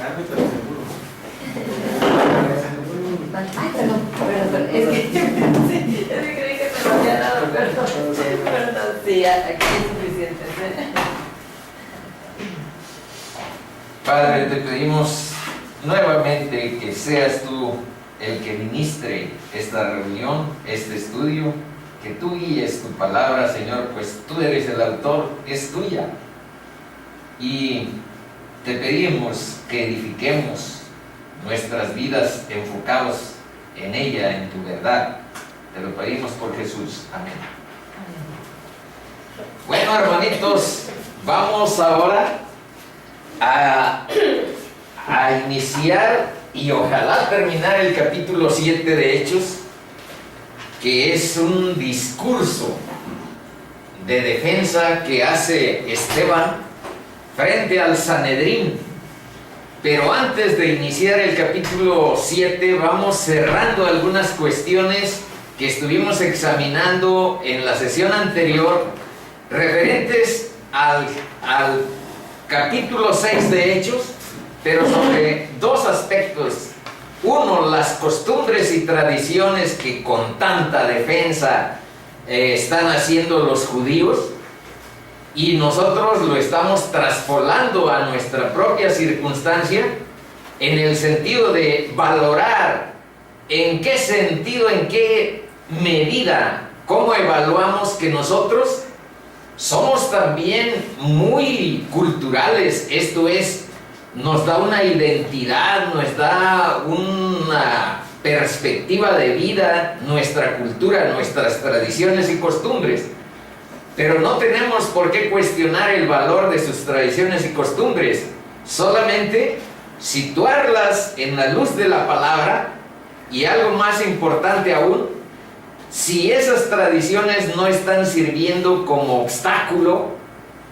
árbitro seguro. Ay, perdón, es que creí que me lo había dado, perdón, sí, aquí es suficiente. Padre, te pedimos nuevamente que seas tú el que ministre esta reunión, este estudio, que tú guíes tu palabra, Señor, pues tú eres el autor, es tuya. Y te pedimos que edifiquemos nuestras vidas enfocados en ella, en tu verdad. Te lo pedimos por Jesús. Amén. Bueno, hermanitos, vamos ahora a iniciar y ojalá terminar el capítulo 7 de Hechos, que es un discurso de defensa que hace Esteban frente al Sanedrín. Pero antes de iniciar el capítulo 7, vamos cerrando algunas cuestiones que estuvimos examinando en la sesión anterior, referentes al capítulo 6 de Hechos, pero sobre dos aspectos. Uno, las costumbres y tradiciones que con tanta defensa están haciendo los judíos, y nosotros lo estamos traspolando a nuestra propia circunstancia en el sentido de valorar en qué sentido, en qué medida, cómo evaluamos que nosotros somos también muy culturales. Esto es, nos da una identidad, nos da una perspectiva de vida, nuestra cultura, nuestras tradiciones y costumbres. Pero no tenemos por qué cuestionar el valor de sus tradiciones y costumbres, solamente situarlas en la luz de la palabra, y algo más importante aún, si esas tradiciones no están sirviendo como obstáculo,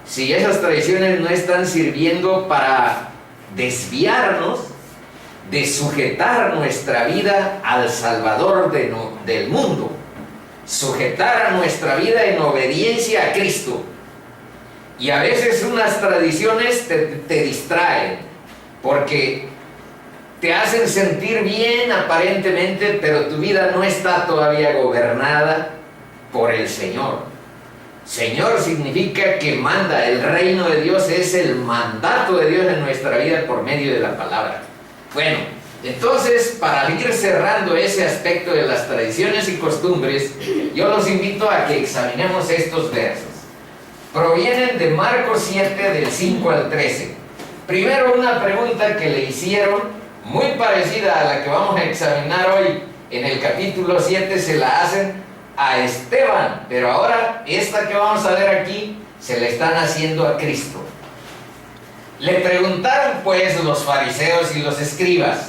si esas tradiciones no están sirviendo para desviarnos de sujetar nuestra vida al Salvador del mundo, sujetar a nuestra vida en obediencia a Cristo. Y a veces unas tradiciones te distraen, porque te hacen sentir bien aparentemente, pero tu vida no está todavía gobernada por el Señor. Señor significa que manda, el reino de Dios es el mandato de Dios en nuestra vida por medio de la palabra. Bueno, entonces, para ir cerrando ese aspecto de las tradiciones y costumbres, yo los invito a que examinemos estos versos. Provienen de Marcos 7, del 5 al 13. Primero, una pregunta que le hicieron, muy parecida a la que vamos a examinar hoy en el capítulo 7, se la hacen a Esteban, pero ahora esta que vamos a ver aquí se la están haciendo a Cristo. Le preguntaron pues los fariseos y los escribas.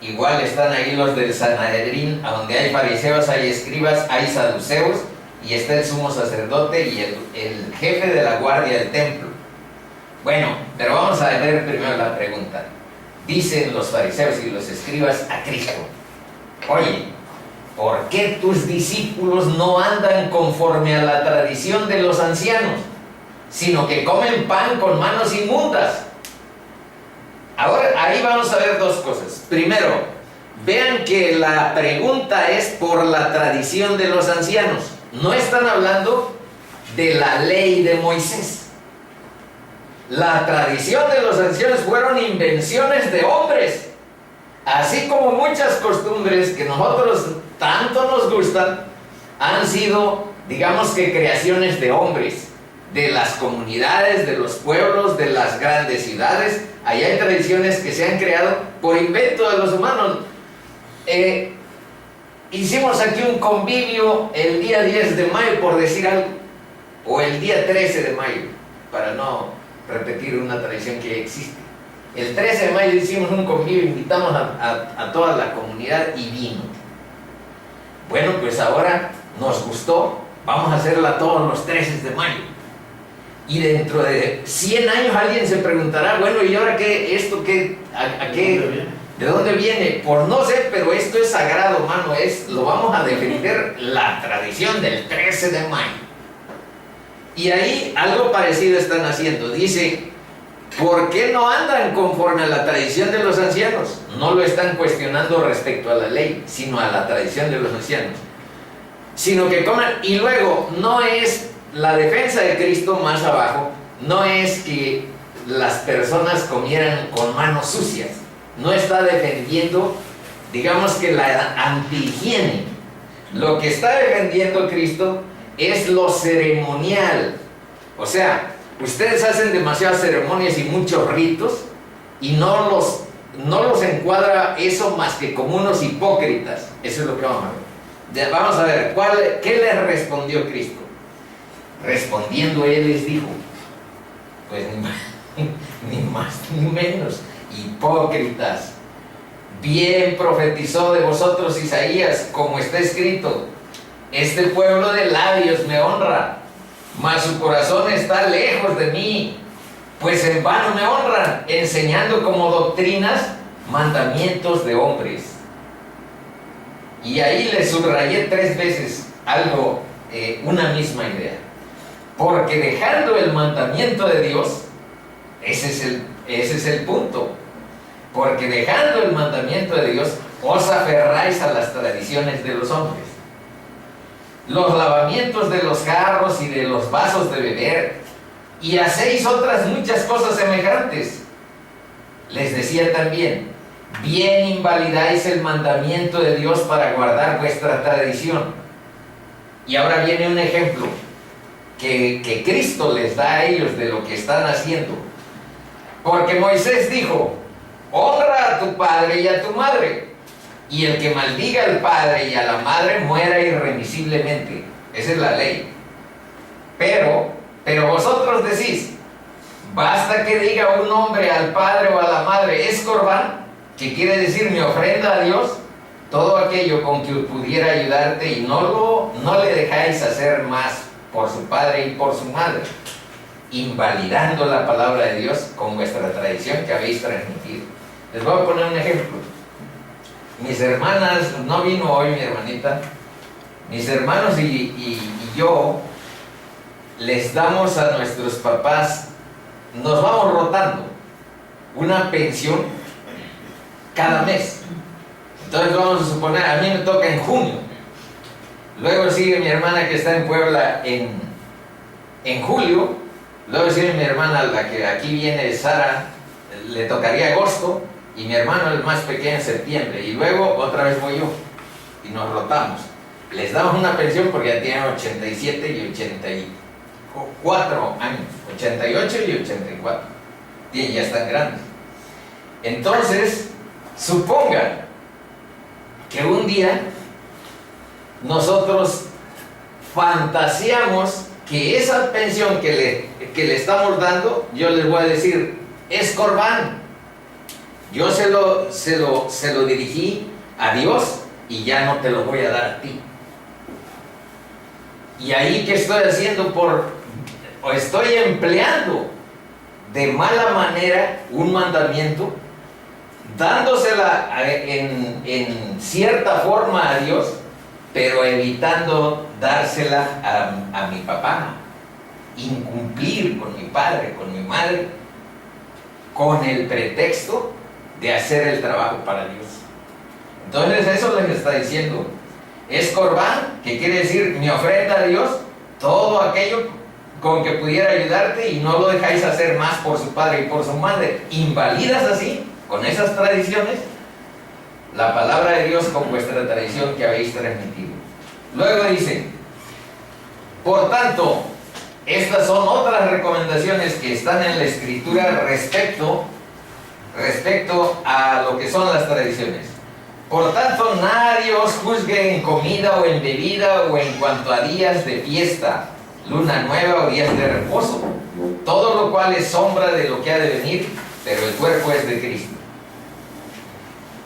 Igual están ahí los del Sanedrín, a donde hay fariseos, hay escribas, hay saduceos, y está el sumo sacerdote y el jefe de la guardia del templo. Bueno, pero vamos a ver primero la pregunta. Dicen los fariseos y los escribas a Cristo: oye, ¿por qué tus discípulos no andan conforme a la tradición de los ancianos, sino que comen pan con manos inmundas? Ahora, ahí vamos a ver dos cosas. Primero, vean que la pregunta es por la tradición de los ancianos. No están hablando de la ley de Moisés. La tradición de los ancianos fueron invenciones de hombres, así como muchas costumbres que nosotros tanto nos gustan, han sido, digamos que, creaciones de hombres, de las comunidades, de los pueblos, de las grandes ciudades. Ahí hay tradiciones que se han creado por invento de los humanos. Hicimos aquí un convivio el día 10 de mayo, por decir algo, o el día 13 de mayo, para no repetir una tradición que ya existe. El 13 de mayo hicimos un convivio, invitamos a toda la comunidad y vino. Bueno, pues ahora nos gustó, vamos a hacerla todos los 13 de mayo. Y dentro de 100 años alguien se preguntará: bueno, ¿y ahora qué? ¿Esto qué? ¿A qué? ¿De dónde viene? Por no sé, pero esto es sagrado, hermano. Lo vamos a defender, la tradición del 13 de mayo. Y ahí algo parecido están haciendo. Dice: ¿Por qué no andan conforme a la tradición de los ancianos? No lo están cuestionando respecto a la ley, sino a la tradición de los ancianos. Sino que comen, y luego no es la defensa de Cristo más abajo, no es que las personas comieran con manos sucias, no está defendiendo, digamos que la antihigiene. Lo que está defendiendo Cristo es lo ceremonial. O sea, ustedes hacen demasiadas ceremonias y muchos ritos y no los encuadra eso más que como unos hipócritas. Eso es lo que vamos a ver. Ya, vamos a ver, ¿qué les respondió Cristo? Respondiendo él les dijo, pues ni más ni menos, hipócritas. Bien profetizó de vosotros Isaías, como está escrito, este pueblo de labios me honra, mas su corazón está lejos de mí, pues en vano me honran, enseñando como doctrinas mandamientos de hombres. Y ahí le subrayé 3 veces algo, una misma idea. Porque dejando el mandamiento de Dios, ese es el punto. Porque dejando el mandamiento de Dios, os aferráis a las tradiciones de los hombres. Los lavamientos de los jarros y de los vasos de beber, y hacéis otras muchas cosas semejantes. Les decía también, bien invalidáis el mandamiento de Dios para guardar vuestra tradición. Y ahora viene un ejemplo que Cristo les da a ellos de lo que están haciendo. Porque Moisés dijo, honra a tu padre y a tu madre, y el que maldiga al padre y a la madre muera irremisiblemente. Esa es la ley. Pero vosotros decís, basta que diga un hombre al padre o a la madre, es corbán, que quiere decir mi ofrenda a Dios, todo aquello con que pudiera ayudarte, y no le dejáis hacer más por su padre y por su madre, invalidando la palabra de Dios con vuestra tradición que habéis transmitido. Les voy a poner un ejemplo. Mis hermanas, no vino hoy mi hermanita, mis hermanos y yo les damos a nuestros papás, nos vamos rotando una pensión cada mes. Entonces vamos a suponer, a mí me toca en junio, luego sigue mi hermana que está en Puebla en julio, luego sigue mi hermana, la que aquí viene, Sara, le tocaría agosto, y mi hermano el más pequeño en septiembre, y luego otra vez voy yo, y nos rotamos. Les damos una pensión porque ya tienen 87 y 84 años, 88 y 84, y ya están grandes. Entonces, supongan que un día nosotros fantaseamos que esa pensión que le estamos dando, yo les voy a decir, es corbán. Yo se lo dirigí a Dios y ya no te lo voy a dar a ti. Y ahí que estoy haciendo o estoy empleando de mala manera un mandamiento, dándosela en cierta forma a Dios, pero evitando dársela a mi papá, incumplir con mi padre, con mi madre, con el pretexto de hacer el trabajo para Dios. Entonces eso les está diciendo, es corbán, que quiere decir mi ofrenda a Dios, todo aquello con que pudiera ayudarte, y no lo dejáis hacer más por su padre y por su madre. Invalidas así, con esas tradiciones, la palabra de Dios con vuestra tradición que habéis transmitido. Luego dice, por tanto, estas son otras recomendaciones que están en la Escritura respecto a lo que son las tradiciones. Por tanto, nadie os juzgue en comida o en bebida o en cuanto a días de fiesta, luna nueva o días de reposo, todo lo cual es sombra de lo que ha de venir, pero el cuerpo es de Cristo.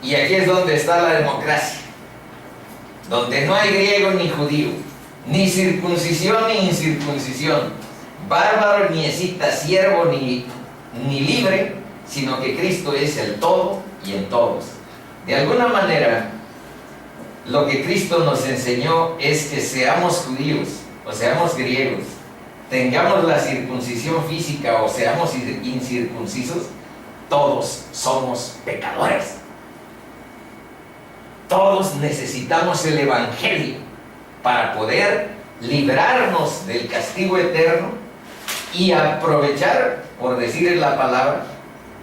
Y aquí es donde está la democracia, donde no hay griego ni judío, ni circuncisión ni incircuncisión, bárbaro ni escita, siervo ni libre, sino que Cristo es el todo y en todos. De alguna manera, lo que Cristo nos enseñó es que seamos judíos o seamos griegos, tengamos la circuncisión física o seamos incircuncisos, todos somos pecadores. Todos necesitamos el Evangelio para poder librarnos del castigo eterno y aprovechar, por decir la palabra,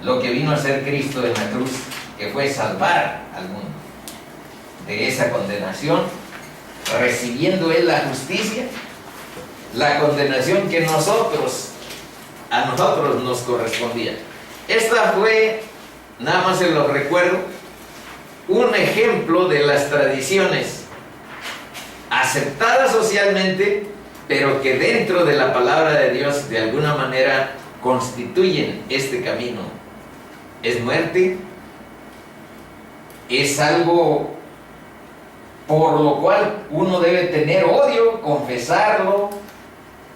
lo que vino a hacer Cristo en la cruz, que fue salvar al mundo de esa condenación, recibiendo Él la justicia, la condenación que a nosotros nos correspondía. Esta fue, nada más se lo recuerdo, un ejemplo de las tradiciones aceptadas socialmente, pero que dentro de la palabra de Dios de alguna manera constituyen este camino. Es muerte, es algo por lo cual uno debe tener odio, confesarlo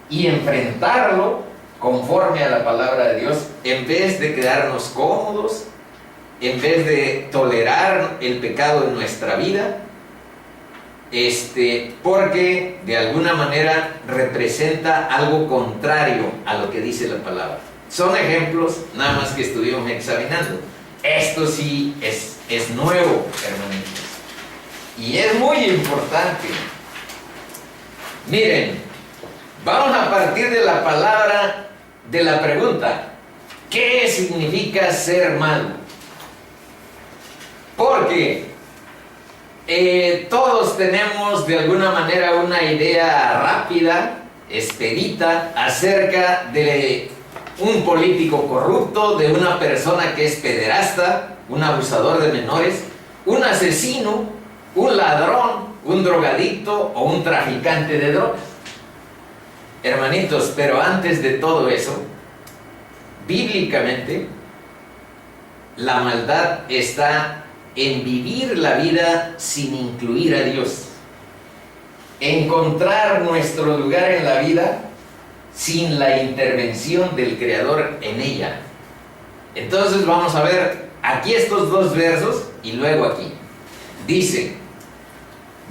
y enfrentarlo conforme a la palabra de Dios, en vez de quedarnos cómodos, en vez de tolerar el pecado en nuestra vida, porque de alguna manera representa algo contrario a lo que dice la palabra. Son ejemplos nada más que estuvimos examinando. Esto sí es nuevo, hermanitos, y es muy importante. Miren, vamos a partir de la palabra, de la pregunta: ¿qué significa ser malo? Porque todos tenemos de alguna manera una idea rápida, expedita, acerca de un político corrupto, de una persona que es pederasta, un abusador de menores, un asesino, un ladrón, un drogadicto o un traficante de drogas. Hermanitos, pero antes de todo eso, bíblicamente, la maldad está en vivir la vida sin incluir a Dios, encontrar nuestro lugar en la vida sin la intervención del Creador en ella. Entonces vamos a ver aquí estos dos versos y luego aquí. Dice,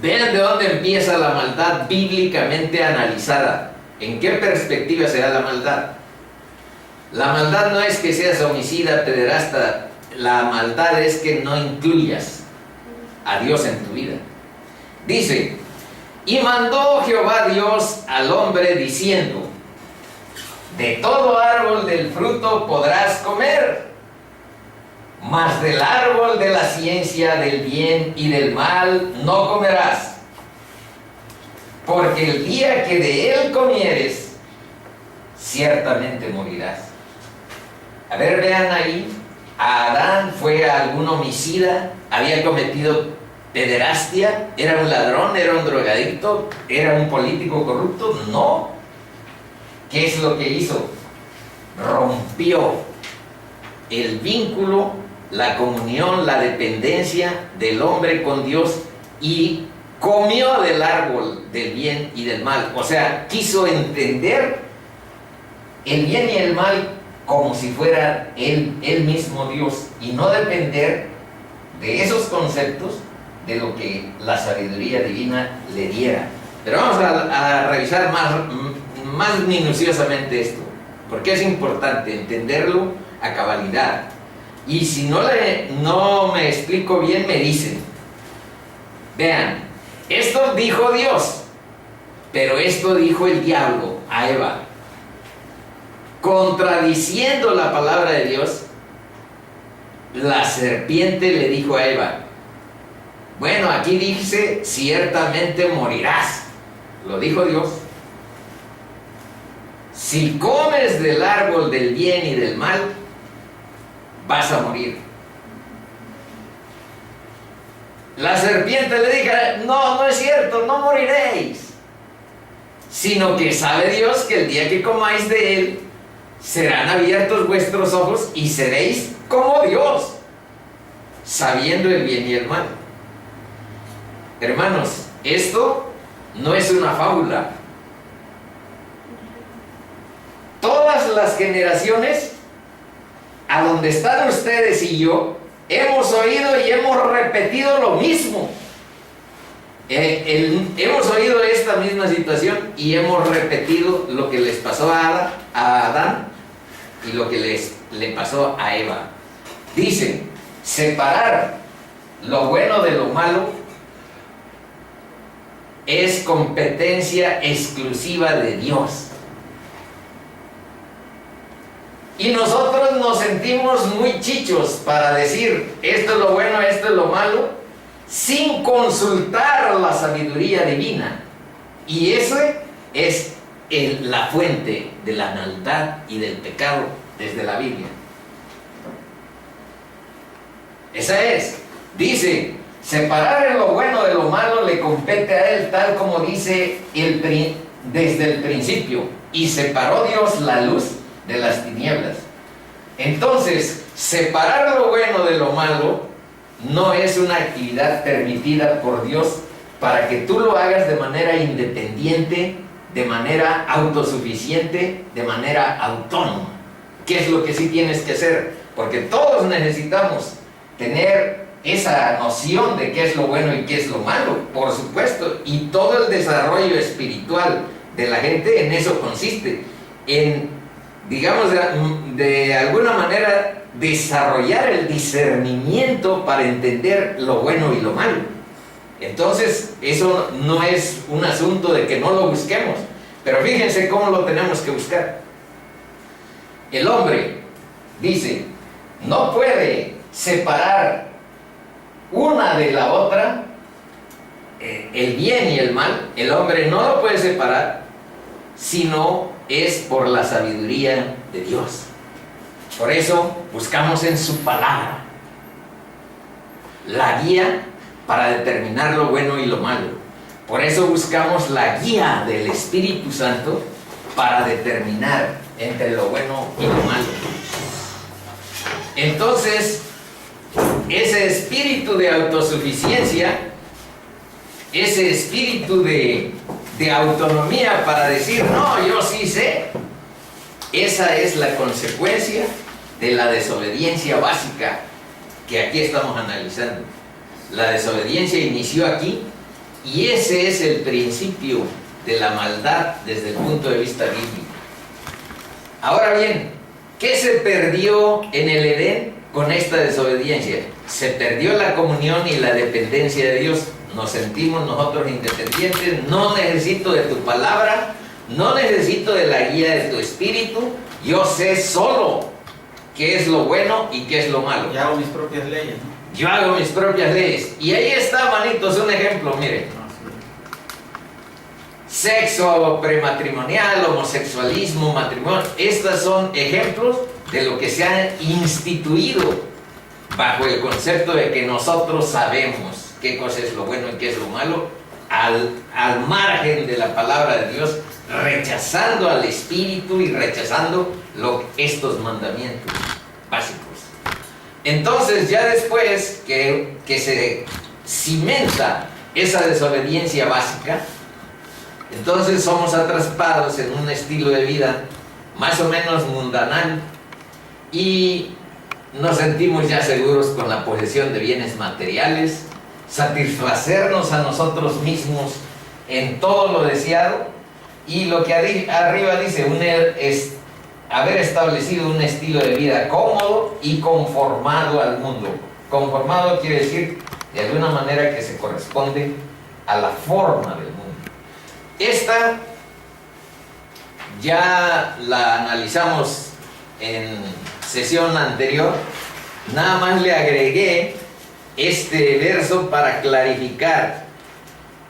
vean de dónde empieza la maldad bíblicamente analizada. ¿En qué perspectiva se da la maldad? La maldad no es que seas homicida, pederasta. La maldad es que no incluyas a Dios en tu vida. Dice, y mandó Jehová Dios al hombre diciendo, de todo árbol del fruto podrás comer, mas del árbol de la ciencia del bien y del mal no comerás, porque el día que de él comieres, ciertamente morirás. A ver, vean ahí, Adán fue algún homicida, había cometido pederastia, era un ladrón, era un drogadicto, era un político corrupto. No. ¿Qué es lo que hizo? Rompió el vínculo, la comunión, la dependencia del hombre con Dios y comió del árbol del bien y del mal. O sea, quiso entender el bien y el mal como si fuera él mismo Dios, y no depender de esos conceptos de lo que la sabiduría divina le diera. Pero vamos a revisar más minuciosamente esto, porque es importante entenderlo a cabalidad. Y si no me explico bien, me dicen. Vean, esto dijo Dios, pero esto dijo el diablo a Eva, contradiciendo la palabra de Dios. La serpiente le dijo a Eva, bueno, aquí dice, ciertamente morirás. Lo dijo Dios. Si comes del árbol del bien y del mal, vas a morir. La serpiente le dijo, no es cierto, no moriréis, sino que sabe Dios que el día que comáis de él, serán abiertos vuestros ojos y seréis como Dios, sabiendo el bien y el mal. Hermanos, esto no es una fábula. Todas las generaciones a donde están ustedes y yo hemos oído y hemos repetido lo mismo. Hemos oído esta misma situación y hemos repetido lo que les pasó a Adán y lo que le pasó a Eva. Dice, separar lo bueno de lo malo es competencia exclusiva de Dios. Y nosotros nos sentimos muy chichos para decir, esto es lo bueno, esto es lo malo, sin consultar la sabiduría divina. Y eso es la fuente de la maldad y del pecado desde la Biblia. Esa es. Dice, separar lo bueno de lo malo le compete a él, tal como dice desde el principio. Y separó Dios la luz de las tinieblas. Entonces, separar lo bueno de lo malo no es una actividad permitida por Dios para que tú lo hagas de manera independiente, de manera autosuficiente, de manera autónoma. ¿Qué es lo que sí tienes que hacer? Porque todos necesitamos tener esa noción de qué es lo bueno y qué es lo malo, por supuesto, y todo el desarrollo espiritual de la gente en eso consiste, en, digamos, de alguna manera desarrollar el discernimiento para entender lo bueno y lo malo. Entonces, eso no es un asunto de que no lo busquemos, pero fíjense cómo lo tenemos que buscar. El hombre, dice, no puede separar una de la otra, el bien y el mal. El hombre no lo puede separar, sino es por la sabiduría de Dios. Por eso buscamos en su palabra la guía para determinar lo bueno y lo malo. Por eso buscamos la guía del Espíritu Santo para determinar entre lo bueno y lo malo. Entonces, ese espíritu de autosuficiencia, ese espíritu de autonomía para decir, no, yo sí sé, esa es la consecuencia de la desobediencia básica que aquí estamos analizando. La desobediencia inició aquí y ese es el principio de la maldad desde el punto de vista bíblico. Ahora bien, ¿qué se perdió en el Edén con esta desobediencia? Se perdió la comunión y la dependencia de Dios. Nos sentimos nosotros independientes, no necesito de tu palabra, no necesito de la guía de tu espíritu, yo sé solo qué es lo bueno y qué es lo malo. Yo hago mis propias leyes, ¿no? Yo hago mis propias leyes. Y ahí está, manitos, un ejemplo, miren. Sexo prematrimonial, homosexualismo, matrimonio, estos son ejemplos de lo que se ha instituido bajo el concepto de que nosotros sabemos qué cosa es lo bueno y qué es lo malo, al margen de la palabra de Dios, rechazando al Espíritu y rechazando estos mandamientos básicos. Entonces, ya después que se cimenta esa desobediencia básica, entonces somos atrapados en un estilo de vida más o menos mundanal y nos sentimos ya seguros con la posesión de bienes materiales, satisfacernos a nosotros mismos en todo lo deseado, y lo que arriba dice, haber establecido un estilo de vida cómodo y conformado al mundo. Conformado quiere decir de alguna manera que se corresponde a la forma del mundo. Esta ya la analizamos en sesión anterior, nada más le agregué este verso para clarificar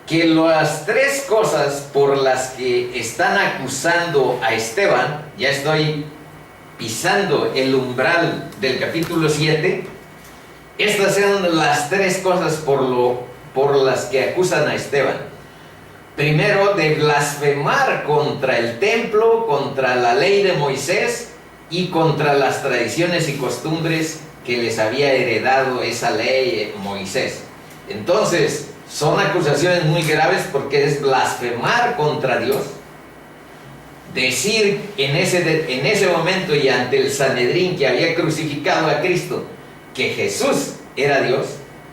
que las tres cosas por las que están acusando a Esteban, ya estoy pisando el umbral del capítulo 7, estas son las tres cosas por las que acusan a Esteban. Primero, de blasfemar contra el templo, contra la ley de Moisés y contra las tradiciones y costumbres que les había heredado esa ley Moisés. Entonces, son acusaciones muy graves porque es blasfemar contra Dios. Decir en ese momento y ante el Sanedrín que había crucificado a Cristo que Jesús era Dios,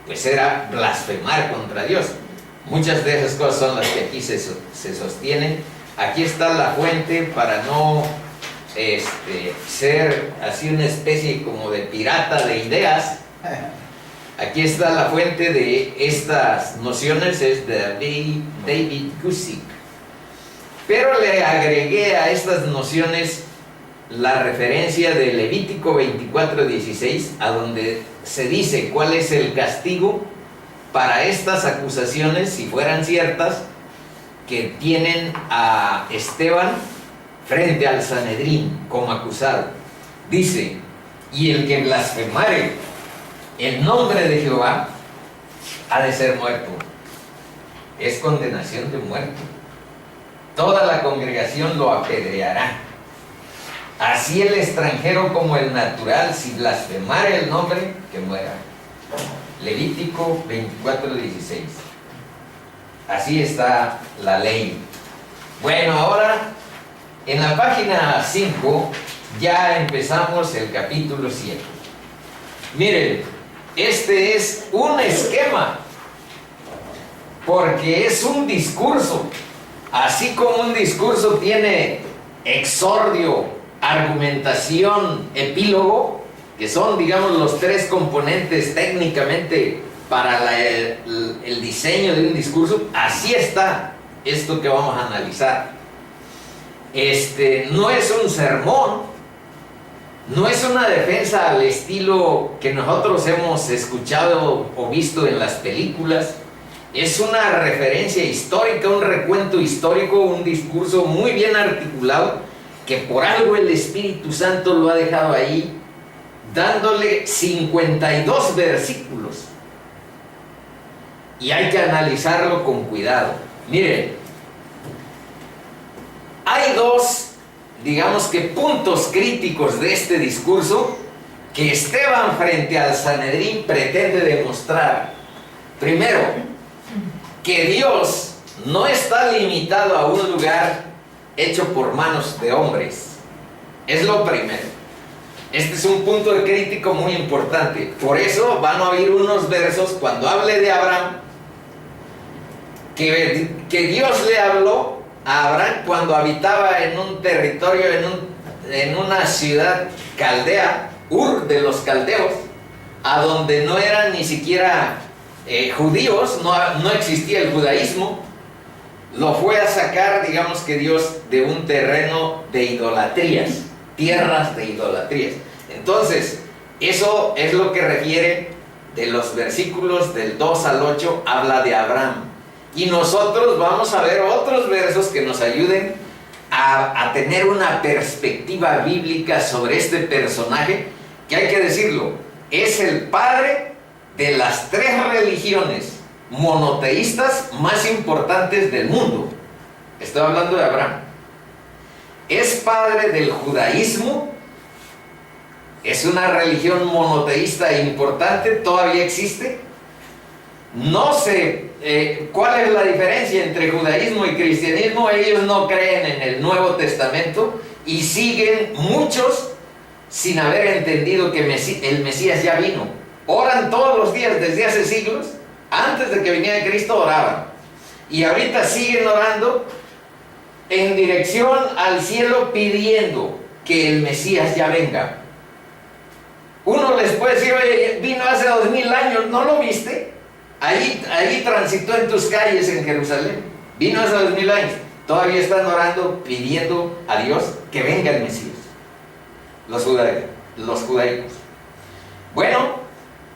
pues era blasfemar contra Dios. Muchas de esas cosas son las que aquí se sostienen. Aquí está la fuente para no ser así una especie como de pirata de ideas. Aquí está la fuente de estas nociones, es de David Guzik. Pero le agregué a estas nociones la referencia de Levítico 24:16, a donde se dice cuál es el castigo para estas acusaciones, si fueran ciertas, que tienen a Esteban frente al Sanedrín como acusado. Dice: y el que blasfemare el nombre de Jehová ha de ser muerto. Es condenación de muerte. Toda la congregación lo apedreará. Así el extranjero como el natural, si blasfemare el nombre, que muera. Levítico 24:16. Así está la ley. Bueno, ahora en la página 5 ya empezamos el capítulo 7. Miren, este es un esquema, porque es un discurso. Así como un discurso tiene exordio, argumentación, epílogo, que son, digamos, los tres componentes técnicamente para el diseño de un discurso, así está esto que vamos a analizar. No es un sermón, no es una defensa al estilo que nosotros hemos escuchado o visto en las películas. Es una referencia histórica, un recuento histórico, un discurso muy bien articulado, que por algo el Espíritu Santo lo ha dejado ahí, dándole 52 versículos. Y hay que analizarlo con cuidado. Miren, hay dos, digamos que puntos críticos de este discurso que Esteban frente al Sanedrín pretende demostrar. Primero, que Dios no está limitado a un lugar hecho por manos de hombres. Es lo primero. Este es un punto de crítico muy importante. Por eso van a oír unos versos cuando hable de Abraham, que Dios le habló a Abraham cuando habitaba en un territorio, en una ciudad caldea, Ur de los caldeos, a donde no eran ni siquiera judíos, no existía el judaísmo. Lo fue a sacar, digamos que Dios, de un terreno de idolatrías, tierras de idolatrías. Entonces, eso es lo que refiere de los versículos del 2 al 8, habla de Abraham. Y nosotros vamos a ver otros versos que nos ayuden a tener una perspectiva bíblica sobre este personaje, que hay que decirlo, es el padre de las tres religiones monoteístas más importantes del mundo. Estoy hablando de Abraham. Es padre del judaísmo, es una religión monoteísta importante, todavía existe. No sé cuál es la diferencia entre judaísmo y cristianismo. Ellos no creen en el Nuevo Testamento y siguen muchos sin haber entendido que el Mesías ya vino. Oran todos los días desde hace siglos. Antes de que viniera Cristo oraban, y ahorita siguen orando en dirección al cielo pidiendo que el Mesías ya venga. Uno les puede decir: oye, vino hace 2000 años, ¿no lo viste? Ahí transitó en tus calles en Jerusalén, vino hace 2000 años. Todavía están orando, pidiendo a Dios que venga el Mesías, los judaicos. Bueno,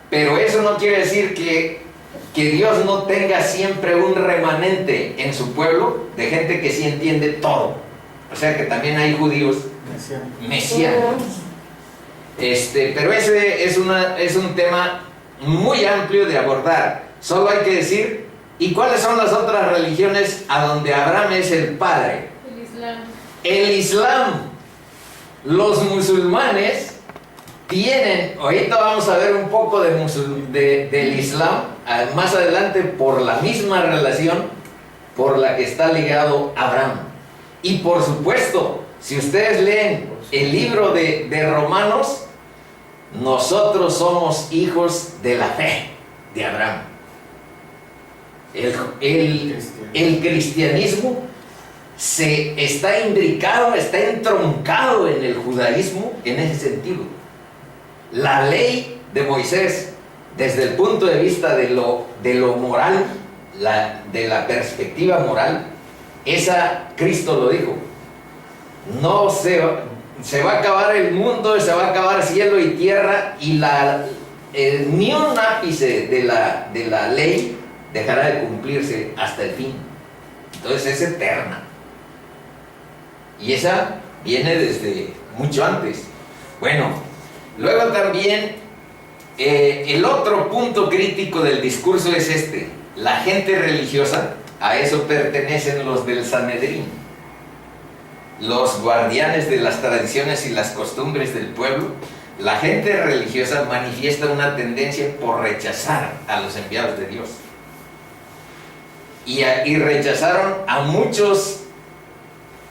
pero eso no quiere decir que Dios no tenga siempre un remanente en su pueblo de gente que sí entiende todo. O sea que también hay judíos mesiánicos. Pero ese es un tema muy amplio de abordar. Solo hay que decir, ¿y cuáles son las otras religiones a donde Abraham es el padre? El Islam. El Islam. Los musulmanes tienen, ahorita vamos a ver un poco del Islam más adelante, por la misma relación por la que está ligado Abraham. Y por supuesto, si ustedes leen el libro de Romanos, nosotros somos hijos de la fe de Abraham. El cristianismo está imbricado, está entroncado en el judaísmo en ese sentido. La ley de Moisés, desde el punto de vista de lo moral, de la perspectiva moral, esa Cristo lo dijo. No se va a acabar el mundo, se va a acabar cielo y tierra, y ni un ápice de la ley dejará de cumplirse hasta el fin. Entonces es eterna. Y esa viene desde mucho antes. Bueno, luego también el otro punto crítico del discurso es este. La gente religiosa, a eso pertenecen los del Sanedrín, los guardianes de las tradiciones y las costumbres del pueblo. La gente religiosa manifiesta una tendencia por rechazar a los enviados de Dios. Y rechazaron a muchos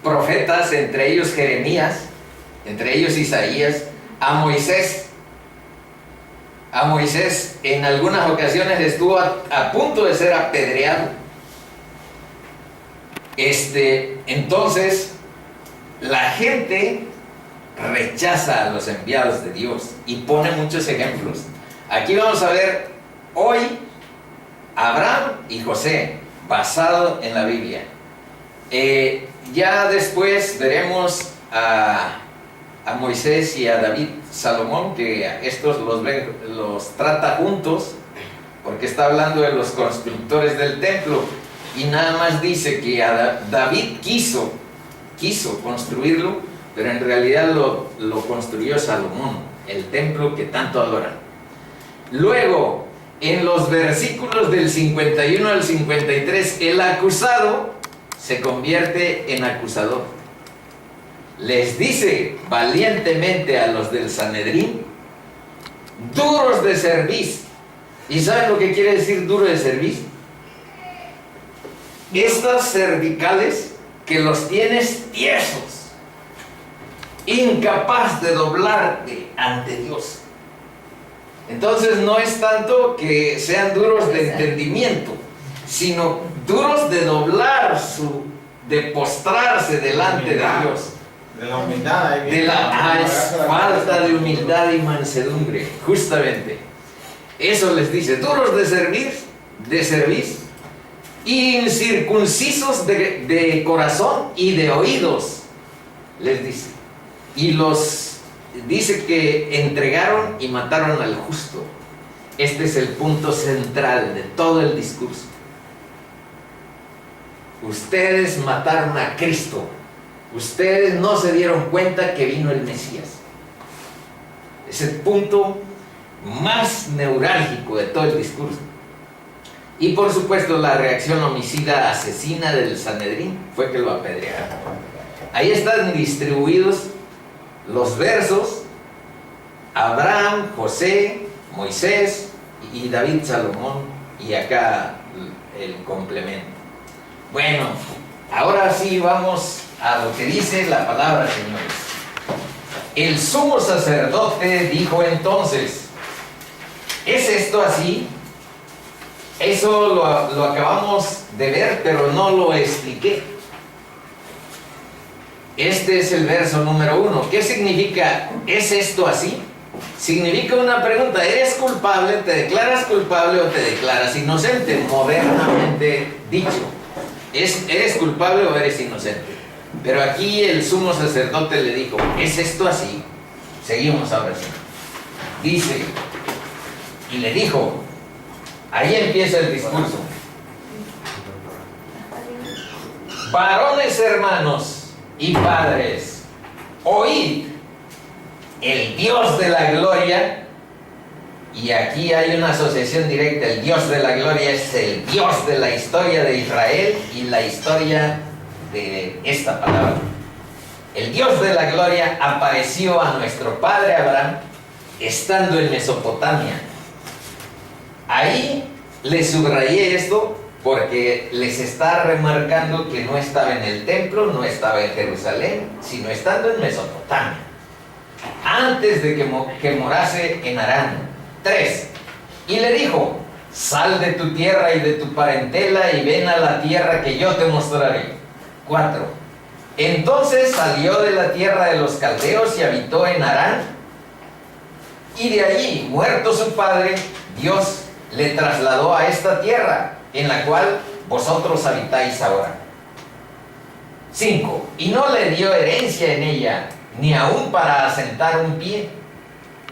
profetas, entre ellos Jeremías, entre ellos Isaías, a Moisés. A Moisés en algunas ocasiones estuvo a punto de ser apedreado. Entonces, la gente rechaza a los enviados de Dios y pone muchos ejemplos. Aquí vamos a ver hoy Abraham y José, basado en la Biblia. Ya después veremos a Moisés y a David Salomón, que estos los trata juntos, porque está hablando de los constructores del templo, y nada más dice que David quiso construirlo, pero en realidad lo construyó Salomón, el templo que tanto adoran. Luego, en los versículos del 51 al 53, el acusado se convierte en acusador. Les dice valientemente a los del Sanedrín, duros de cerviz. ¿Y saben lo que quiere decir duro de cerviz? Estas cervicales que los tienes tiesos, incapaz de doblarte ante Dios. Entonces no es tanto que sean duros de entendimiento, sino duros de de postrarse delante de Dios. De la humildad. De la falta de humildad y mansedumbre, justamente. Eso les dice, duros de cerviz, incircuncisos de corazón y de oídos, les dice. Y los dice que entregaron y mataron al justo. Este es el punto central de todo el discurso. Ustedes mataron a Cristo. Ustedes no se dieron cuenta que vino el Mesías. Es el punto más neurálgico de todo el discurso. Y por supuesto la reacción homicida asesina del Sanedrín fue que lo apedrearon. Ahí están distribuidos los versos: Abraham, José, Moisés y David Salomón, y acá el complemento. Bueno, ahora sí vamos a lo que dice la palabra, señores. El sumo sacerdote dijo entonces: ¿es esto así? Eso lo acabamos de ver, pero no lo expliqué. Este es el verso número 1. ¿Qué significa ¿es esto así? Significa una pregunta: ¿eres culpable? ¿Te declaras culpable o te declaras inocente? Modernamente dicho, ¿eres culpable o eres inocente? Pero aquí el sumo sacerdote le dijo: ¿es esto así? Seguimos ahora sí. Dice, y le dijo, ahí empieza el discurso: varones hermanos y padres, oíd, el Dios de la gloria. Y aquí hay una asociación directa: el Dios de la gloria es el Dios de la historia de Israel y la historia de esta palabra. El Dios de la gloria apareció a nuestro padre Abraham estando en Mesopotamia. Ahí les subrayé esto porque les está remarcando que no estaba en el templo, no estaba en Jerusalén, sino estando en Mesopotamia, antes de que morase en Harán. 3. Y le dijo: Sal de tu tierra y de tu parentela y ven a la tierra que yo te mostraré. 4. Entonces salió de la tierra de los caldeos y habitó en Harán. Y de allí, muerto su padre, Dios le trasladó a esta tierra, en la cual vosotros habitáis ahora. 5. Y no le dio herencia en ella, ni aun para asentar un pie,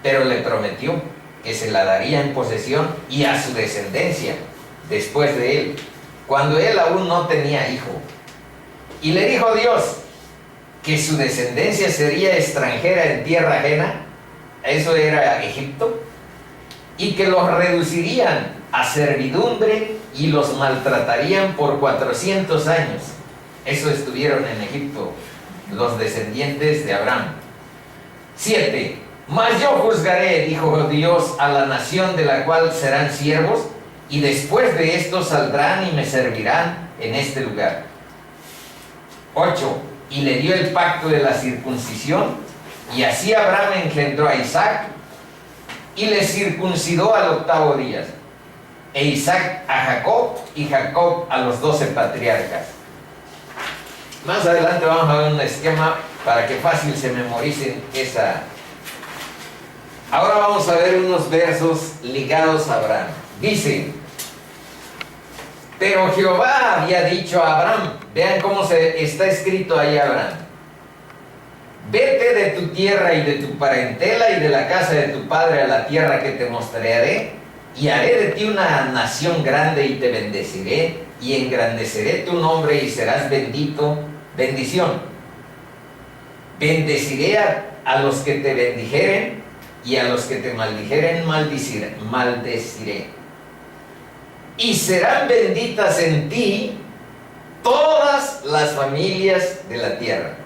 pero le prometió que se la daría en posesión y a su descendencia después de él, cuando él aún no tenía hijo. Y le dijo Dios que su descendencia sería extranjera en tierra ajena, eso era Egipto, y que los reducirían a servidumbre y los maltratarían por 400 años. Eso estuvieron en Egipto los descendientes de Abraham. 7. Mas yo juzgaré, dijo Dios, a la nación de la cual serán siervos, y después de esto saldrán y me servirán en este lugar. 8. Y le dio el pacto de la circuncisión, y así Abraham engendró a Isaac, y le circuncidó al 8º día, e Isaac a Jacob, y Jacob a los 12 patriarcas. Más adelante vamos a ver un esquema para que fácil se memoricen esa. Ahora vamos a ver unos versos ligados a Abraham. Dice: pero Jehová había dicho a Abraham, vean cómo está escrito ahí Abraham: vete de tu tierra y de tu parentela y de la casa de tu padre a la tierra que te mostraré, y haré de ti una nación grande y te bendeciré, y engrandeceré tu nombre y serás bendito. Bendición: bendeciré a los que te bendijeren, y a los que te maldijeren maldeciré. Y serán benditas en ti todas las familias de la tierra.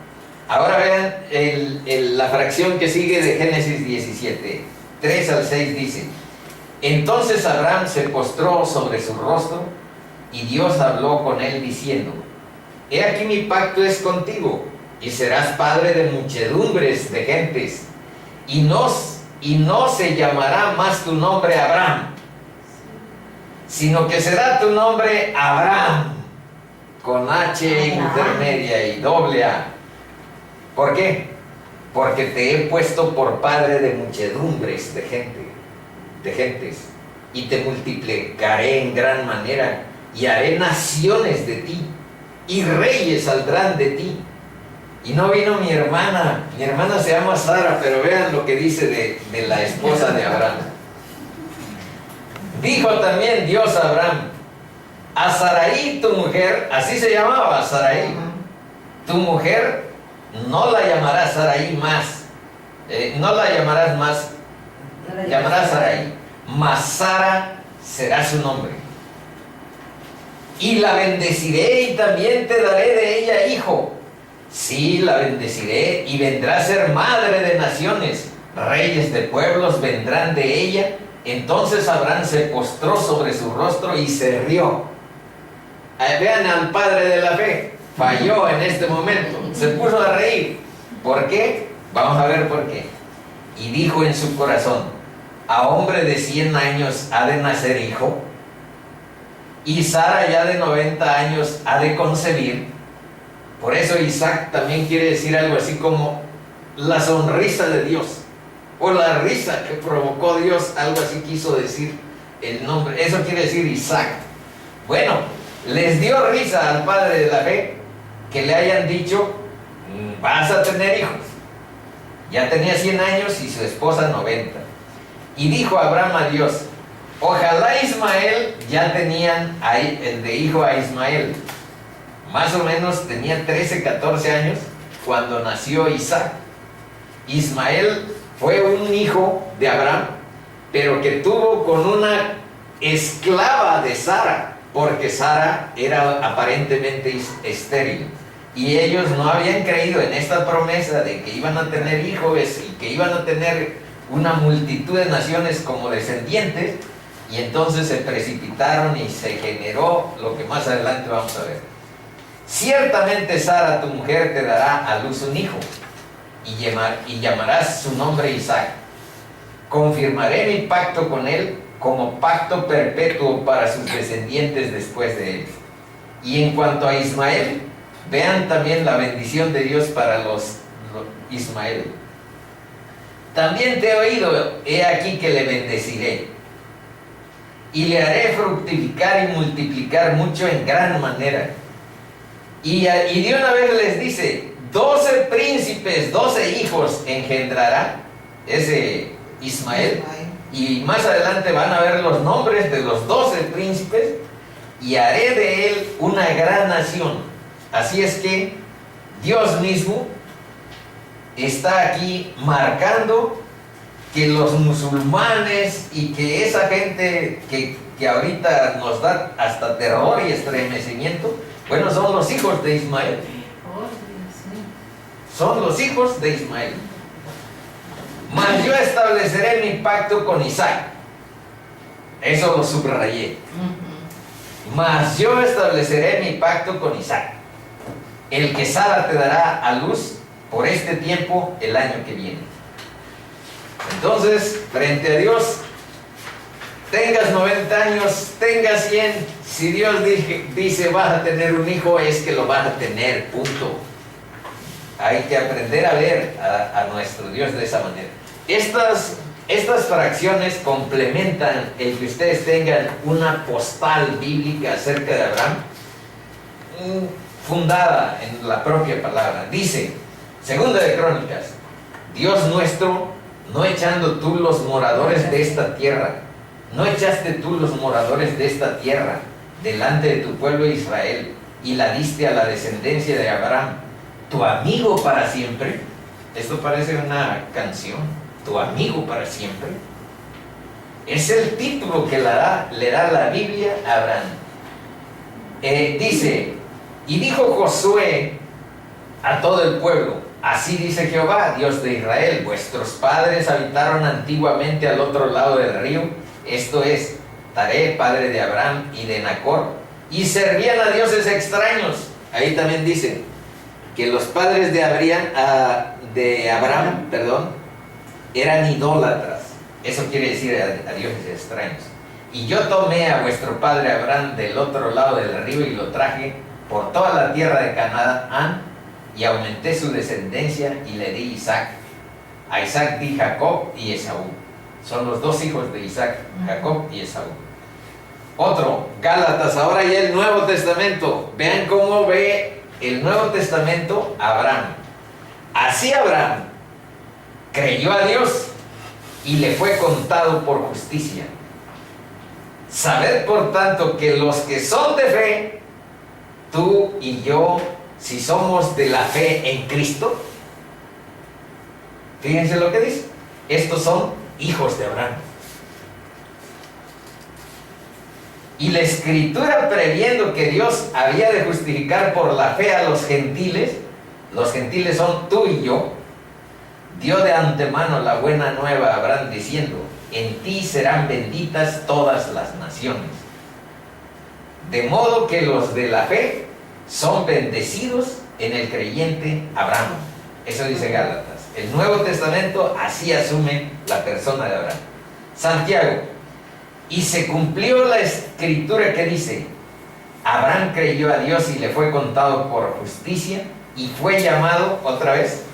Ahora vean la fracción que sigue de Génesis 17, 3 al 6 dice: entonces Abraham se postró sobre su rostro, y Dios habló con él diciendo: he aquí mi pacto es contigo, y serás padre de muchedumbres de gentes, y no se llamará más tu nombre Abraham, sino que será tu nombre Abraham, con H intermedia y doble A. ¿Por qué? Porque te he puesto por padre de muchedumbres de gentes, y te multiplicaré en gran manera, y haré naciones de ti, y reyes saldrán de ti. Y no vino mi hermana se llama Sara, pero vean lo que dice de la esposa de Abraham. Dijo también Dios a Abraham: a Sarai tu mujer, así se llamaba Sarai, tu mujer no la llamarás Sarai más, no la llamarás más, llamarás Sarai, mas Sara será su nombre. Y la bendeciré y también te daré de ella hijo. Sí, la bendeciré y vendrá a ser madre de naciones. Reyes de pueblos vendrán de ella. Entonces Abraham se postró sobre su rostro y se rió. Vean al padre de la fe. Falló en este momento. Se puso a reír. ¿Por qué? Vamos a ver por qué. Y dijo en su corazón: a hombre de 100 años ha de nacer hijo, y Sara ya de 90 años ha de concebir. Por eso Isaac también quiere decir algo así como la sonrisa de Dios, o la risa que provocó Dios, algo así quiso decir el nombre. Eso quiere decir Isaac. Bueno, les dio risa al padre de la fe que le hayan dicho: vas a tener hijos. Ya tenía 100 años y su esposa 90. Y dijo Abraham a Dios: ojalá Ismael, ya tenían de hijo a Ismael, más o menos tenía 13, 14 años cuando nació Isaac. Ismael fue un hijo de Abraham, pero que tuvo con una esclava de Sara, porque Sara era aparentemente estéril. Y ellos no habían creído en esta promesa de que iban a tener hijos y que iban a tener una multitud de naciones como descendientes, y entonces se precipitaron y se generó lo que más adelante vamos a ver. Ciertamente Sara tu mujer te dará a luz un hijo, y llamarás su nombre Isaac. confirmaré mi pacto con él como pacto perpetuo para sus descendientes después de él. Y en cuanto a Ismael, vean también la bendición de Dios para los Ismael. También te he oído, he aquí que le bendeciré, y le haré fructificar y multiplicar mucho en gran manera. Y de una vez les dice, 12 príncipes, 12 hijos engendrará ese Ismael. Y más adelante van a ver los nombres de los 12 príncipes, y haré de él una gran nación. Así es que Dios mismo está aquí marcando que los musulmanes y que esa gente que ahorita nos da hasta terror y estremecimiento, bueno, son los hijos de Ismael. Son los hijos de Ismael. Mas yo estableceré mi pacto con Isaac. Eso lo subrayé. Mas yo estableceré mi pacto con Isaac, el que Sara te dará a luz por este tiempo el año que viene. Entonces, frente a Dios, tengas 90 años, tengas 100, si Dios dice vas a tener un hijo, es que lo vas a tener, punto. Hay que aprender a ver a nuestro Dios de esa manera. Estas fracciones complementan el que ustedes tengan una postal bíblica acerca de Abraham, fundada en la propia palabra. Dice, Segunda de Crónicas, Dios nuestro, no echando tú los moradores de esta tierra, no echaste tú los moradores de esta tierra delante de tu pueblo Israel, y la diste a la descendencia de Abraham, tu amigo para siempre. Esto parece una canción, tu amigo para siempre. Es el título que le da la Biblia a Abraham. Dice, y dijo Josué a todo el pueblo, así dice Jehová, Dios de Israel, vuestros padres habitaron antiguamente al otro lado del río, esto es, Taré, padre de Abraham y de Nacor, y servían a dioses extraños. Ahí también dice que los padres de Abraham, eran idólatras. Eso quiere decir a dioses extraños. Y yo tomé a vuestro padre Abraham del otro lado del río y lo traje por toda la tierra de Canaán, y aumenté su descendencia y le di Isaac. A Isaac di Jacob y Esaú. Son los dos hijos de Isaac, Jacob y Esaú. Otro, Gálatas, ahora ya el Nuevo Testamento. Vean cómo ve el Nuevo Testamento Abraham. Así Abraham creyó a Dios y le fue contado por justicia. Sabed por tanto que los que son de fe, tú y yo, si somos de la fe en Cristo, fíjense lo que dice, estos son hijos de Abraham. Y la Escritura, previendo que Dios había de justificar por la fe a los gentiles son tú y yo, dio de antemano la buena nueva a Abraham diciendo, en ti serán benditas todas las naciones. De modo que los de la fe son bendecidos en el creyente Abraham. Eso dice Gálatas. El Nuevo Testamento así asume la persona de Abraham. Santiago, y se cumplió la Escritura que dice, Abraham creyó a Dios y le fue contado por justicia, y fue llamado, otra vez,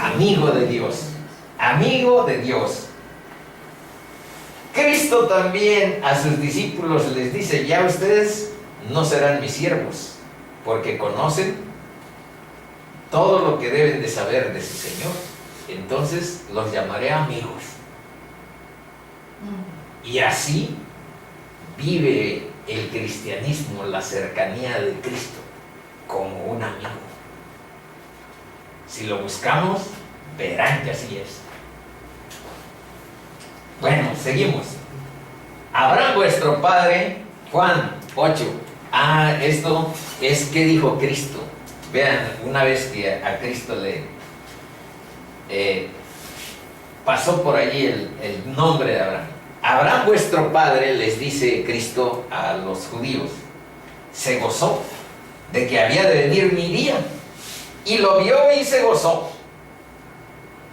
amigo de Dios. Amigo de Dios. Cristo también a sus discípulos les dice, ya ustedes no serán mis siervos, porque conocen todo lo que deben de saber de su Señor. Entonces los llamaré amigos. Y así vive el cristianismo, la cercanía de Cristo, como un amigo. Si lo buscamos, verán que así es. Bueno, seguimos. Abraham vuestro padre, Juan 8. Esto es que dijo Cristo. Vean, una vez que a Cristo le pasó por allí el nombre de Abraham. Abraham vuestro padre, les dice Cristo a los judíos, se gozó de que había de venir mi día, y lo vio y se gozó.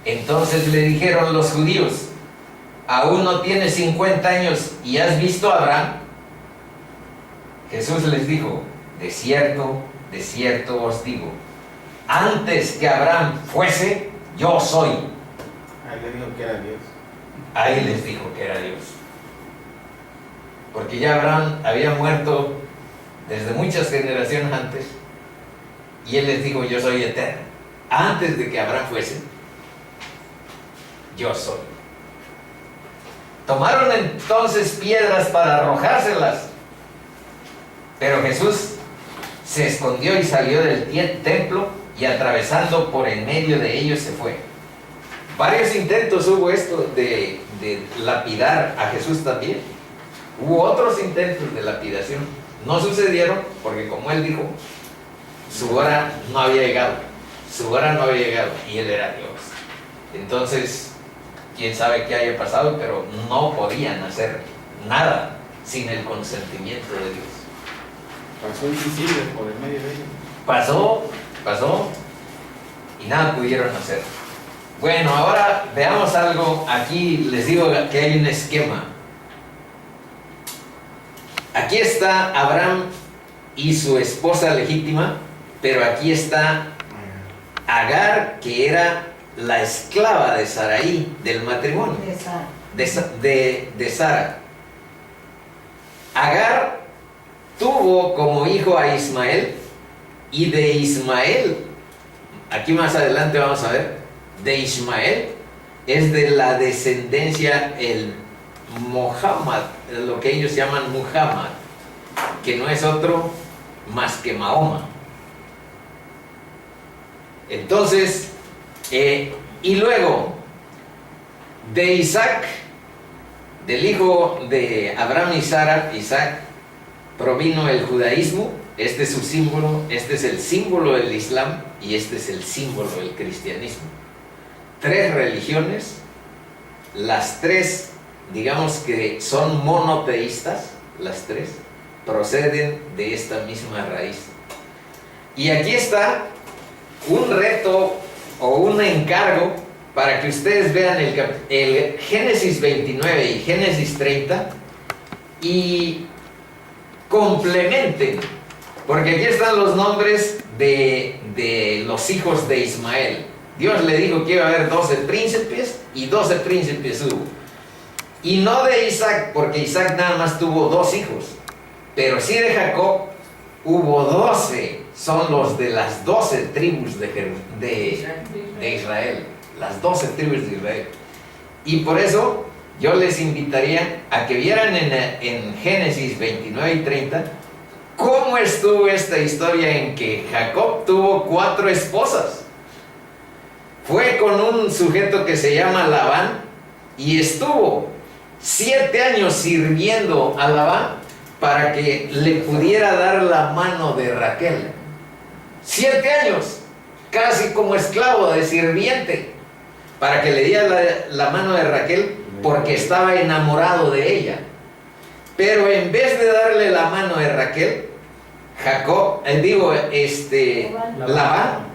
Entonces le dijeron los judíos, ¿aún no tienes 50 años y has visto a Abraham? Jesús les dijo, de cierto os digo, antes que Abraham fuese, yo soy. Ahí le dijo que era Dios. Ahí les dijo que era Dios. Porque ya Abraham había muerto desde muchas generaciones antes, y él les dijo, yo soy eterno. Antes de que Abraham fuese, yo soy. Tomaron entonces piedras para arrojárselas, pero Jesús se escondió y salió del templo, y atravesando por en medio de ellos se fue. Varios intentos hubo esto de lapidar a Jesús también. Hubo otros intentos de lapidación. No sucedieron porque, como él dijo, su hora no había llegado. Su hora no había llegado y él era Dios. Entonces, quién sabe qué haya pasado, pero no podían hacer nada sin el consentimiento de Dios. Pasó invisible por el medio de ellos. Pasó y nada pudieron hacer. Bueno, ahora veamos algo. Aquí les digo que hay un esquema. Aquí está Abraham y su esposa legítima, pero aquí está Agar, que era la esclava de Saraí, del matrimonio, de Sara. Agar tuvo como hijo a Ismael, y de Ismael, aquí más adelante vamos a ver, de Ismael es de la descendencia el Muhammad, lo que ellos llaman Muhammad, que no es otro más que Mahoma. Entonces, y luego de Isaac, del hijo de Abraham y Sara, Isaac, provino el judaísmo. Este es su símbolo, este es el símbolo del Islam y este es el símbolo del cristianismo. Tres religiones, las tres, digamos que son monoteístas, las tres proceden de esta misma raíz. Y aquí está un reto o un encargo para que ustedes vean el Génesis 29 y Génesis 30 y complementen, porque aquí están los nombres de los hijos de Ismael. Dios le dijo que iba a haber 12 príncipes y 12 príncipes hubo. Y no de Isaac, porque Isaac nada más tuvo 2 hijos, pero sí de Jacob hubo 12, son los de las 12 tribus de Israel, las 12 tribus de Israel. Y por eso yo les invitaría a que vieran en Génesis 29 y 30 cómo estuvo esta historia en que Jacob tuvo 4 esposas. Fue con un sujeto que se llama Labán y estuvo 7 años sirviendo a Labán para que le pudiera dar la mano de Raquel. 7 años, casi como esclavo de sirviente, para que le diera la mano de Raquel, porque estaba enamorado de ella. Pero en vez de darle la mano de Raquel, Labán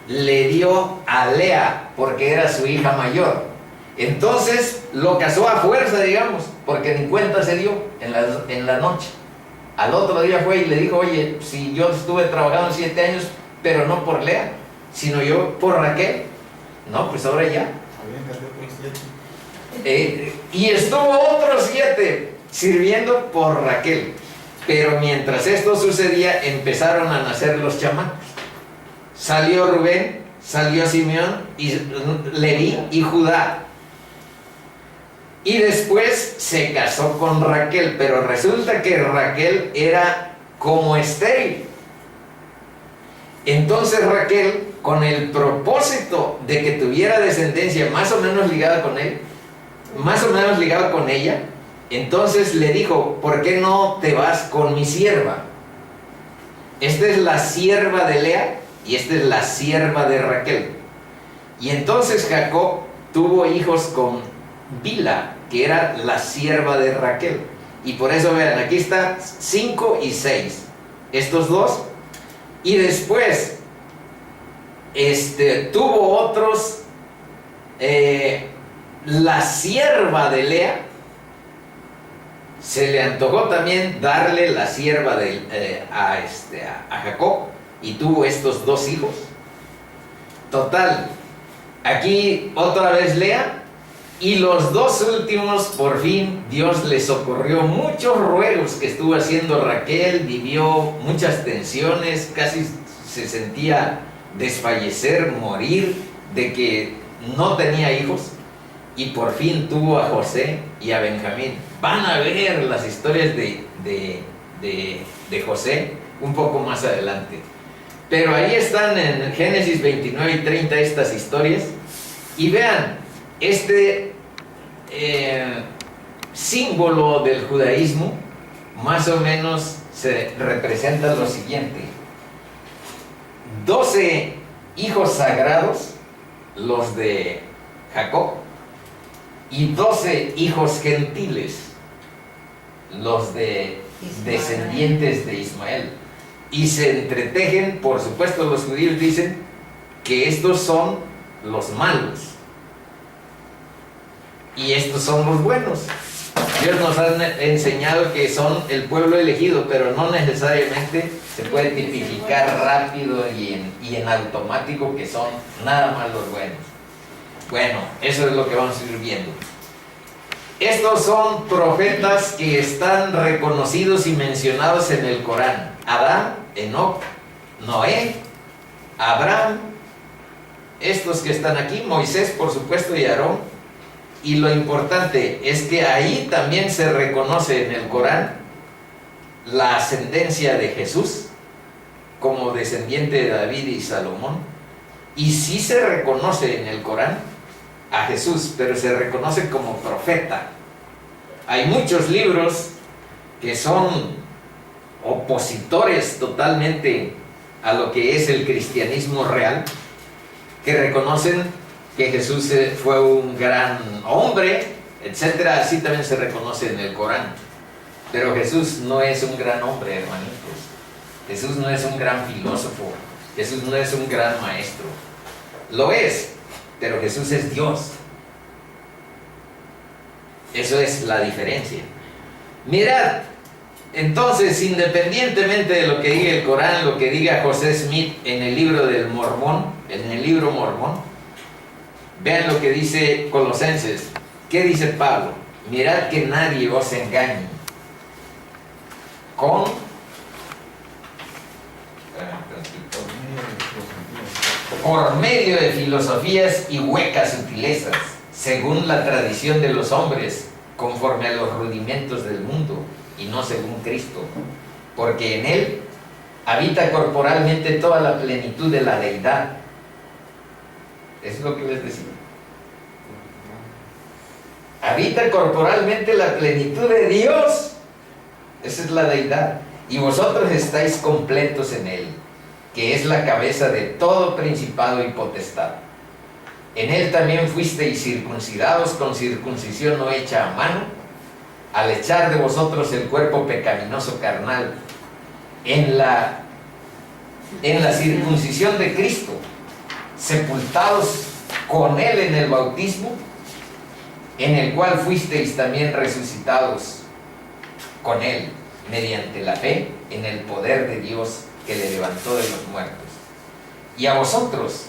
le dio a Lea, porque era su hija mayor. Entonces lo casó a fuerza, digamos, porque ni cuenta se dio en la noche. Al otro día fue y le dijo, oye, si yo estuve trabajando 7 años, pero no por Lea, sino yo por Raquel. No, pues ahora ya. Y estuvo otros 7 sirviendo por Raquel. Pero mientras esto sucedía, empezaron a nacer los chamacos. Salió Rubén, salió Simeón, y Leví y Judá. Y después se casó con Raquel, pero resulta que Raquel era como estéril. Entonces Raquel, con el propósito de que tuviera descendencia más o menos ligada con él, más o menos ligada con ella, entonces le dijo, ¿por qué no te vas con mi sierva? Esta es la sierva de Lea y esta es la sierva de Raquel. Y entonces Jacob tuvo hijos con Bila, que era la sierva de Raquel. Y por eso vean, aquí está 5 y 6, estos dos. Y después tuvo otros la sierva de Lea, se le antojó también darle la sierva a Jacob, y tuvo estos dos hijos. Total, aquí otra vez Lea, y los dos últimos, por fin, Dios les socorrió muchos ruegos que estuvo haciendo Raquel, vivió muchas tensiones, casi se sentía desfallecer, morir, de que no tenía hijos, y por fin tuvo a José y a Benjamín. Van a ver las historias de José un poco más adelante. Pero ahí están en Génesis 29 y 30 estas historias. Y vean, este símbolo del judaísmo más o menos se representa lo siguiente: 12 hijos sagrados, los de Jacob, y 12 hijos gentiles, los de descendientes de Ismael. Y se entretejen, por supuesto los judíos dicen que estos son los malos y estos son los buenos. Dios nos ha enseñado que son el pueblo elegido, pero no necesariamente se puede tipificar rápido y en automático que son nada más los buenos. Bueno, eso es lo que vamos a ir viendo. Estos son profetas que están reconocidos y mencionados en el Corán: Adán, Enoc, Noé, Abraham, estos que están aquí, Moisés, por supuesto, y Aarón. Y lo importante es que ahí también se reconoce en el Corán la ascendencia de Jesús como descendiente de David y Salomón. Y sí se reconoce en el Corán a Jesús, pero se reconoce como profeta. Hay muchos libros que son opositores totalmente a lo que es el cristianismo real, que reconocen que Jesús fue un gran hombre, etcétera. Así también se reconoce en el Corán. Pero Jesús no es un gran hombre, hermanitos. Jesús no es un gran filósofo. Jesús no es un gran maestro. Lo es, pero Jesús es Dios. Eso es la diferencia. Mirad, entonces, independientemente de lo que diga el Corán, lo que diga José Smith en el libro del Mormón, en el libro Mormón, vean lo que dice Colosenses. ¿Qué dice Pablo? Mirad que nadie os engañe por medio de filosofías y huecas sutilezas, según la tradición de los hombres, conforme a los rudimentos del mundo, y no según Cristo, porque en Él habita corporalmente toda la plenitud de la deidad. Es lo que les decía. Habita corporalmente la plenitud de Dios. Esa es la deidad. Y vosotros estáis completos en Él, que es la cabeza de todo principado y potestad. En Él también fuisteis circuncidados con circuncisión no hecha a mano, al echar de vosotros el cuerpo pecaminoso carnal en la circuncisión de Cristo, sepultados con Él en el bautismo, en el cual fuisteis también resucitados con Él, mediante la fe en el poder de Dios que le levantó de los muertos. Y a vosotros,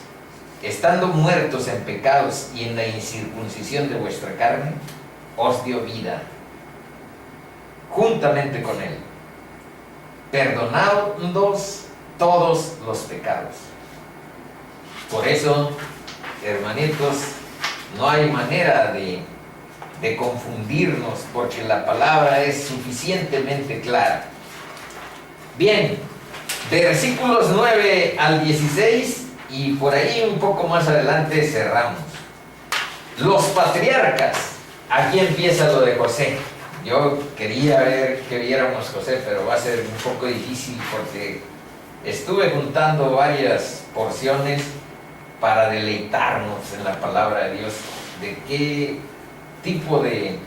estando muertos en pecados y en la incircuncisión de vuestra carne, os dio vida, juntamente con Él, perdonándoos todos los pecados. Por eso, hermanitos, no hay manera de confundirnos, porque la palabra es suficientemente clara. Bien, versículos 9 al 16, y por ahí un poco más adelante cerramos. Los patriarcas. Aquí empieza lo de José. Yo quería ver que viéramos José, pero va a ser un poco difícil porque estuve juntando varias porciones para deleitarnos en la palabra de Dios, de qué tipo de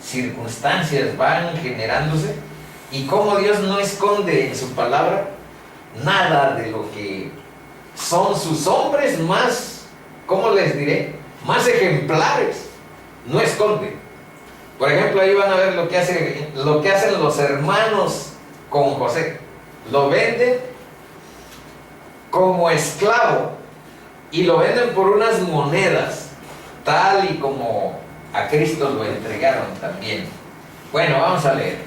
circunstancias van generándose y cómo Dios no esconde en su palabra nada de lo que son sus hombres más, ¿cómo les diré?, más ejemplares, no esconde. Por ejemplo, ahí van a ver lo que hacen los hermanos con José. Lo venden como esclavo y lo venden por unas monedas, tal y como a Cristo lo entregaron también. Bueno, vamos a leer.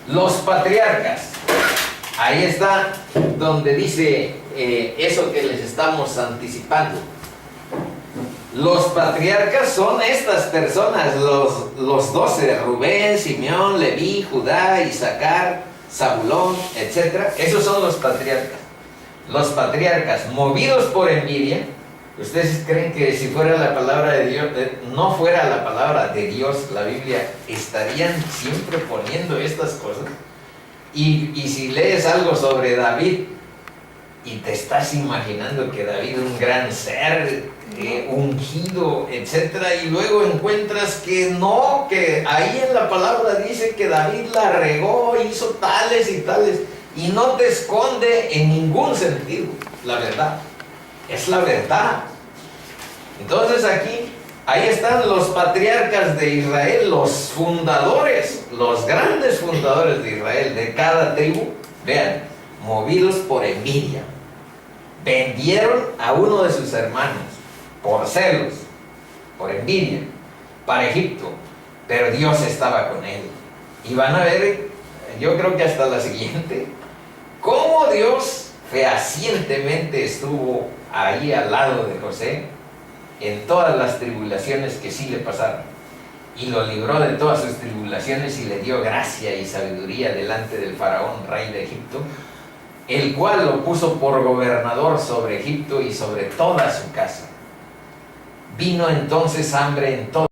Los patriarcas. Ahí está donde dice eso que les estamos anticipando. Los patriarcas son estas personas, los 12, Rubén, Simeón, Leví, Judá, Isaacar, Zabulón, etc. Esos son los patriarcas. Los patriarcas, movidos por envidia. ¿Ustedes creen que si fuera la palabra de Dios, no fuera la palabra de Dios, la Biblia, estarían siempre poniendo estas cosas? Y si lees algo sobre David y te estás imaginando que David, un gran ser, ungido, etcétera, y luego encuentras que no, que ahí en la palabra dice que David la regó, hizo tales y tales, y no te esconde en ningún sentido la verdad, es la verdad. Entonces aquí, ahí están los patriarcas de Israel, los fundadores, los grandes fundadores de Israel, de cada tribu. Vean, movidos por envidia, vendieron a uno de sus hermanos por celos, por envidia, para Egipto, pero Dios estaba con él. Y van a ver, yo creo que hasta la siguiente, cómo Dios fehacientemente estuvo ahí al lado de José en todas las tribulaciones que sí le pasaron, y lo libró de todas sus tribulaciones y le dio gracia y sabiduría delante del faraón, rey de Egipto, el cual lo puso por gobernador sobre Egipto y sobre toda su casa. Vino entonces hambre en todo